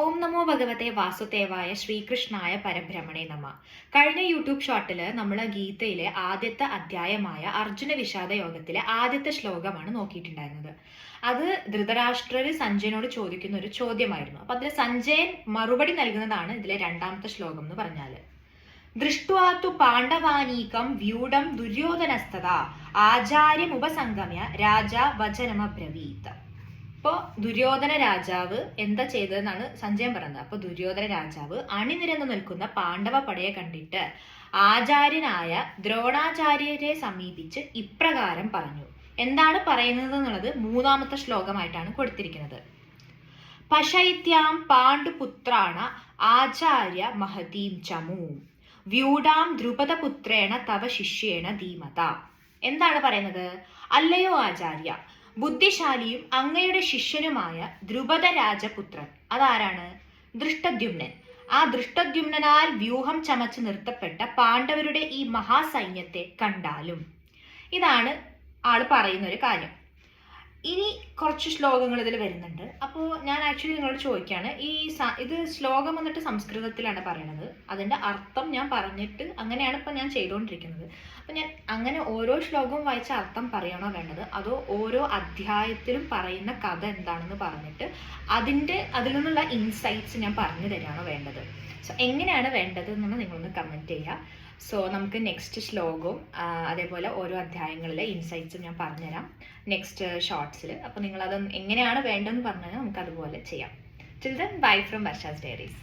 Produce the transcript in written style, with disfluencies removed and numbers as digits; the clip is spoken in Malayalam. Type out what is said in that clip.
ഓം നമോ ഭഗവത്തെ വാസുദേവായ ശ്രീകൃഷ്ണായ പരബ്രഹ്മണേ നമ. കഴിഞ്ഞ യൂട്യൂബ് ഷോർട്ടിൽ നമ്മൾ ഗീതയിലെ ആദ്യത്തെ അധ്യായമായ അർജുന വിഷാദ യോഗത്തിലെ ആദ്യത്തെ ശ്ലോകമാണ് നോക്കിയിട്ടുണ്ടായിരുന്നത്. അത് ധൃതരാഷ്ട്രര് സഞ്ജയനോട് ചോദിക്കുന്ന ഒരു ചോദ്യമായിരുന്നു. അപ്പൊ അതിൽ സഞ്ജയൻ മറുപടി നൽകുന്നതാണ് ഇതിലെ രണ്ടാമത്തെ ശ്ലോകം എന്ന് പറഞ്ഞാല്. ദൃഷ്ട്വാതു പാണ്ഡവാനീകം വ്യൂഢം ദുര്യോധനസ്തത ആചാര്യമുപസംഗമ്യ രാജ വചനമബ്രവീത്. അപ്പോൾ ദുര്യോധന രാജാവ് എന്താ ചെയ്തതെന്നാണ് സഞ്ജയൻ പറയുന്നത്. അപ്പൊ ദുര്യോധന രാജാവ് അണിനിരന്നു നിൽക്കുന്ന പാണ്ഡവ പടയെ കണ്ടിട്ട് ആചാര്യനായ ദ്രോണാചാര്യരെ സമീപിച്ച് ഇപ്രകാരം പറഞ്ഞു. എന്താണ് പറയുന്നത് എന്നുള്ളത് മൂന്നാമത്തെ ശ്ലോകമായിട്ടാണ് കൊടുത്തിരിക്കുന്നത്. പശൈത്യാം പാണ്ഡുപുത്രാണ ആചാര്യ മഹതീം ചമൂം വ്യൂഢാം ദ്രുപദപുത്രേണ തവ ശിഷ്യേണ ധീമത. എന്താണ് പറയുന്നത്? അല്ലയോ ആചാര്യ, ബുദ്ധിശാലിയും അങ്ങയുടെ ശിഷ്യനുമായ ദ്രുപദ രാജപുത്രൻ, അതാരാണ്? ദൃഷ്ടദ്യുമ്നൻ. ആ ദൃഷ്ടദ്യുമ്നാൽ വ്യൂഹം ചമച്ച് നിർത്തപ്പെട്ട പാണ്ഡവരുടെ ഈ മഹാസൈന്യത്തെ കണ്ടാലും. ഇതാണ് ആള് പറയുന്ന ഒരു കാര്യം. ഇനി കുറച്ച് ശ്ലോകങ്ങൾ ഇതിൽ വരുന്നുണ്ട്. അപ്പോൾ ഞാൻ ആക്ച്വലി നിങ്ങളോട് ചോദിക്കുകയാണ്, ഇത് ശ്ലോകം വന്നിട്ട് സംസ്കൃതത്തിലാണ് പറയണത്. അതിൻ്റെ അർത്ഥം ഞാൻ പറഞ്ഞിട്ട് അങ്ങനെയാണ് ഇപ്പം ഞാൻ ചെയ്തുകൊണ്ടിരിക്കുന്നത്. അപ്പം ഞാൻ അങ്ങനെ ഓരോ ശ്ലോകവും വായിച്ച അർത്ഥം പറയണോ വേണ്ടത്, അതോ ഓരോ അധ്യായത്തിലും പറയുന്ന കഥ എന്താണെന്ന് പറഞ്ഞിട്ട് അതിൽ നിന്നുള്ള ഇൻസൈറ്റ്സ് ഞാൻ പറഞ്ഞു തരികയാണോ വേണ്ടത്? സോ എങ്ങനെയാണ് വേണ്ടത് എന്നുള്ളത് നിങ്ങളൊന്ന് കമൻറ്റ് ചെയ്യുക. സോ നമുക്ക് നെക്സ്റ്റ് ശ്ലോകവും അതേപോലെ ഓരോ അധ്യായങ്ങളിലെ ഇൻസൈറ്റ്സും ഞാൻ പറഞ്ഞുതരാം നെക്സ്റ്റ് ഷോർട്സിൽ. അപ്പോൾ നിങ്ങളത് എങ്ങനെയാണ് വേണ്ടതെന്ന് പറഞ്ഞാൽ നമുക്ക് അതുപോലെ ചെയ്യാം. Till then, bye from Varsha's diaries.